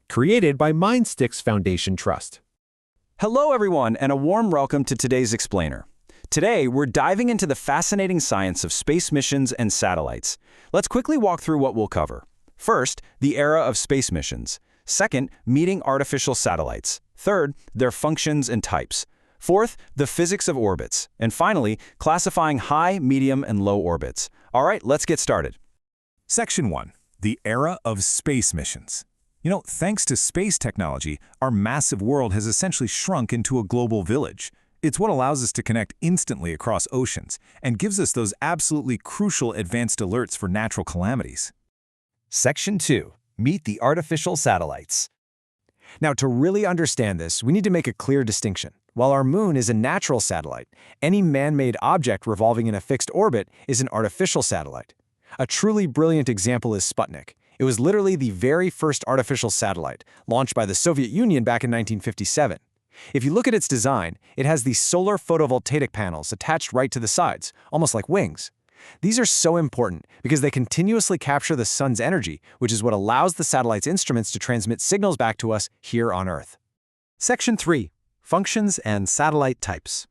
created by MindSticks Foundation Trust. Hello everyone, and a warm welcome to today's Explainer. Today, we're diving into the fascinating science of space missions and satellites. Let's quickly walk through what we'll cover. First, the era of space missions. Second, meeting artificial satellites. Third, their functions and types. Fourth, the physics of orbits. And finally, classifying high, medium, and low orbits. All right, let's get started. Section 1. The era of space missions. Thanks to space technology, our massive world has essentially shrunk into a global village. It's what allows us to connect instantly across oceans and gives us those absolutely crucial advanced alerts for natural calamities. Section 2. Meet the artificial satellites. Now, to really understand this, we need to make a clear distinction. While our moon is a natural satellite, any man-made object revolving in a fixed orbit is an artificial satellite. A truly brilliant example is Sputnik. It was literally the very first artificial satellite, launched by the Soviet Union back in 1957. If you look at its design, it has these solar photovoltaic panels attached right to the sides, almost like wings. These are so important because they continuously capture the sun's energy, which is what allows the satellite's instruments to transmit signals back to us here on Earth. Section 3. Functions and satellite types.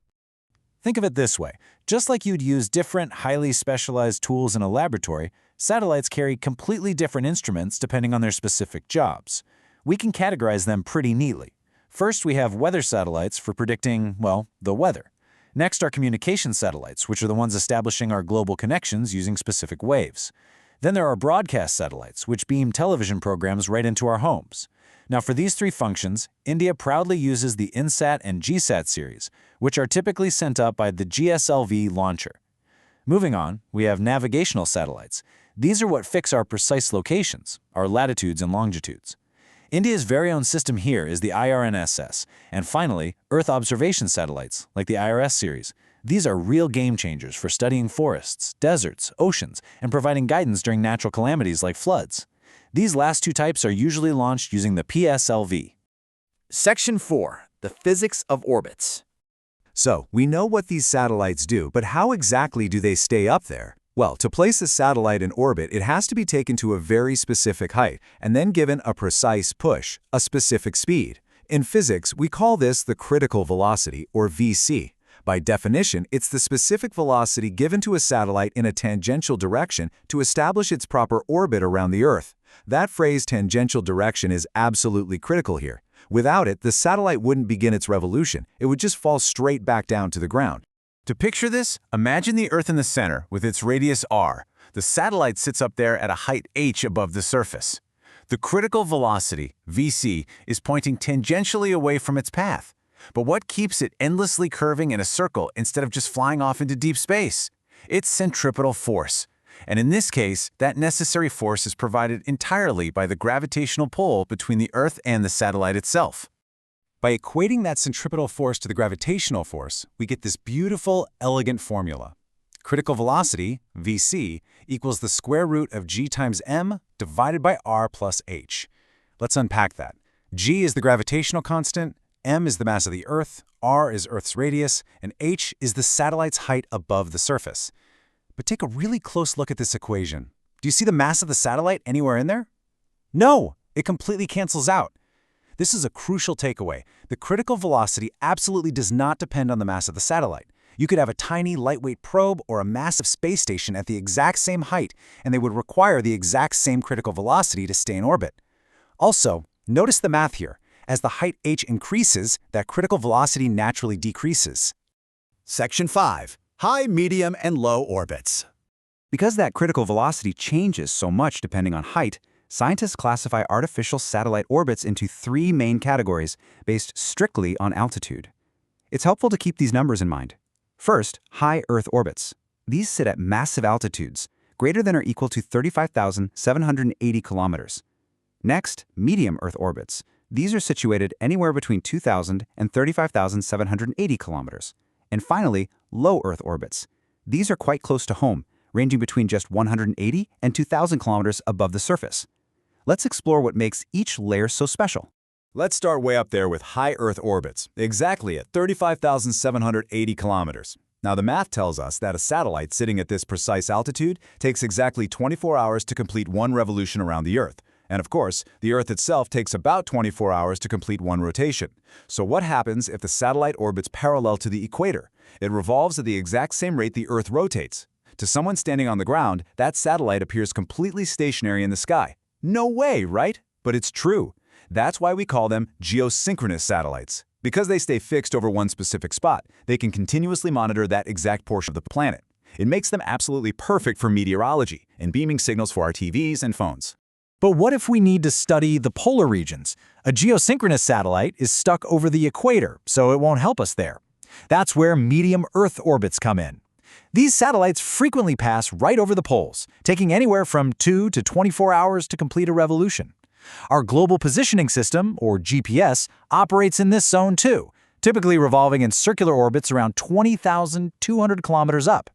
Think of it this way. Just like you'd use different, highly specialized tools in a laboratory, satellites carry completely different instruments depending on their specific jobs. We can categorize them pretty neatly. First, we have weather satellites for predicting, the weather. Next are communication satellites, which are the ones establishing our global connections using specific waves. Then there are broadcast satellites, which beam television programs right into our homes. Now, for these three functions, India proudly uses the INSAT and GSAT series, which are typically sent up by the GSLV launcher. Moving on, we have navigational satellites. These are what fix our precise locations, our latitudes and longitudes. India's very own system here is the IRNSS. And finally, Earth observation satellites, like the IRS series. These are real game changers for studying forests, deserts, oceans, and providing guidance during natural calamities like floods. These last two types are usually launched using the PSLV. Section 4. The physics of orbits. So, we know what these satellites do, but how exactly do they stay up there? Well, to place a satellite in orbit, it has to be taken to a very specific height and then given a precise push, a specific speed. In physics, we call this the critical velocity, or VC. By definition, it's the specific velocity given to a satellite in a tangential direction to establish its proper orbit around the Earth. That phrase, tangential direction, is absolutely critical here. Without it, the satellite wouldn't begin its revolution. It would just fall straight back down to the ground. To picture this, imagine the Earth in the center with its radius r. The satellite sits up there at a height h above the surface. The critical velocity, VC, is pointing tangentially away from its path. But what keeps it endlessly curving in a circle instead of just flying off into deep space? It's centripetal force. And in this case, that necessary force is provided entirely by the gravitational pull between the Earth and the satellite itself. By equating that centripetal force to the gravitational force, we get this beautiful, elegant formula. Critical velocity, VC, equals the square root of g times m divided by r plus h. Let's unpack that. G is the gravitational constant, m is the mass of the Earth, r is Earth's radius, and h is the satellite's height above the surface. But take a really close look at this equation. Do you see the mass of the satellite anywhere in there? No, it completely cancels out. This is a crucial takeaway. The critical velocity absolutely does not depend on the mass of the satellite. You could have a tiny, lightweight probe or a massive space station at the exact same height, and they would require the exact same critical velocity to stay in orbit. Also, notice the math here. As the height h increases, that critical velocity naturally decreases. Section 5. High, medium, and low orbits. Because that critical velocity changes so much depending on height, scientists classify artificial satellite orbits into three main categories based strictly on altitude. It's helpful to keep these numbers in mind. First, high Earth orbits. These sit at massive altitudes, greater than or equal to 35,780 kilometers. Next, medium Earth orbits. These are situated anywhere between 2,000 and 35,780 kilometers. And finally, low Earth orbits. These are quite close to home, ranging between just 180 and 2,000 kilometers above the surface. Let's explore what makes each layer so special. Let's start way up there with high Earth orbits, exactly at 35,780 kilometers. Now, the math tells us that a satellite sitting at this precise altitude takes exactly 24 hours to complete one revolution around the Earth. And of course, the Earth itself takes about 24 hours to complete one rotation. So what happens if the satellite orbits parallel to the equator? It revolves at the exact same rate the Earth rotates. To someone standing on the ground, that satellite appears completely stationary in the sky. No way, right? But it's true. That's why we call them geosynchronous satellites. Because they stay fixed over one specific spot, they can continuously monitor that exact portion of the planet. It makes them absolutely perfect for meteorology and beaming signals for our TVs and phones. But what if we need to study the polar regions? A geosynchronous satellite is stuck over the equator, so it won't help us there. That's where medium Earth orbits come in. These satellites frequently pass right over the poles, taking anywhere from 2 to 24 hours to complete a revolution. Our Global Positioning System, or GPS, operates in this zone too, typically revolving in circular orbits around 20,200 kilometers up.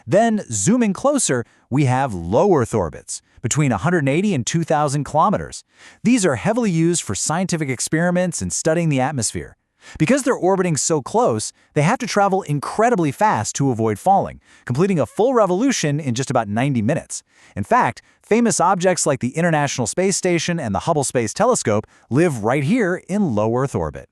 Then, zooming closer, we have low Earth orbits, between 180 and 2,000 kilometers. These are heavily used for scientific experiments and studying the atmosphere. Because they're orbiting so close, they have to travel incredibly fast to avoid falling, completing a full revolution in just about 90 minutes. In fact, famous objects like the International Space Station and the Hubble Space Telescope live right here in low Earth orbit.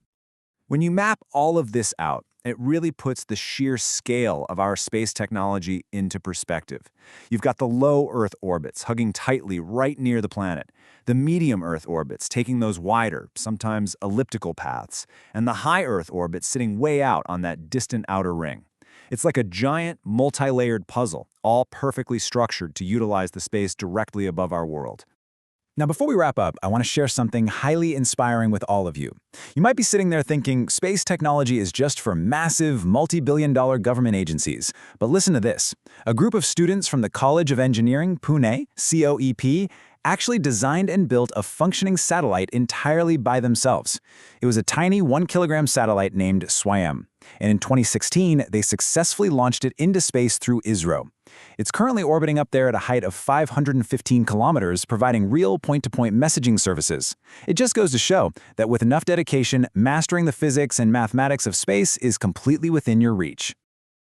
When you map all of this out, it really puts the sheer scale of our space technology into perspective. You've got the low Earth orbits hugging tightly right near the planet, the medium Earth orbits taking those wider, sometimes elliptical paths, and the high Earth orbits sitting way out on that distant outer ring. It's like a giant, multi-layered puzzle, all perfectly structured to utilize the space directly above our world. Now, before we wrap up, I want to share something highly inspiring with all of you. You might be sitting there thinking space technology is just for massive, multi-billion-dollar government agencies. But listen to this. A group of students from the College of Engineering, Pune, COEP, actually designed and built a functioning satellite entirely by themselves. It was a tiny 1-kilogram satellite named SWAYAM. And in 2016, they successfully launched it into space through ISRO. It's currently orbiting up there at a height of 515 kilometers, providing real point-to-point messaging services. It just goes to show that with enough dedication, mastering the physics and mathematics of space is completely within your reach.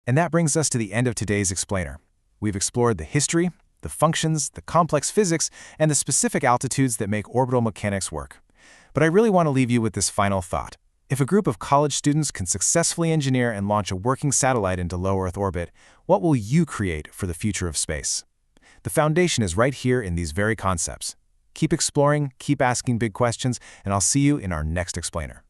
And that brings us to the end of today's explainer. We've explored the history, the functions, the complex physics, and the specific altitudes that make orbital mechanics work. But I really want to leave you with this final thought. If a group of college students can successfully engineer and launch a working satellite into low Earth orbit, what will you create for the future of space? The foundation is right here in these very concepts. Keep exploring, keep asking big questions, and I'll see you in our next explainer.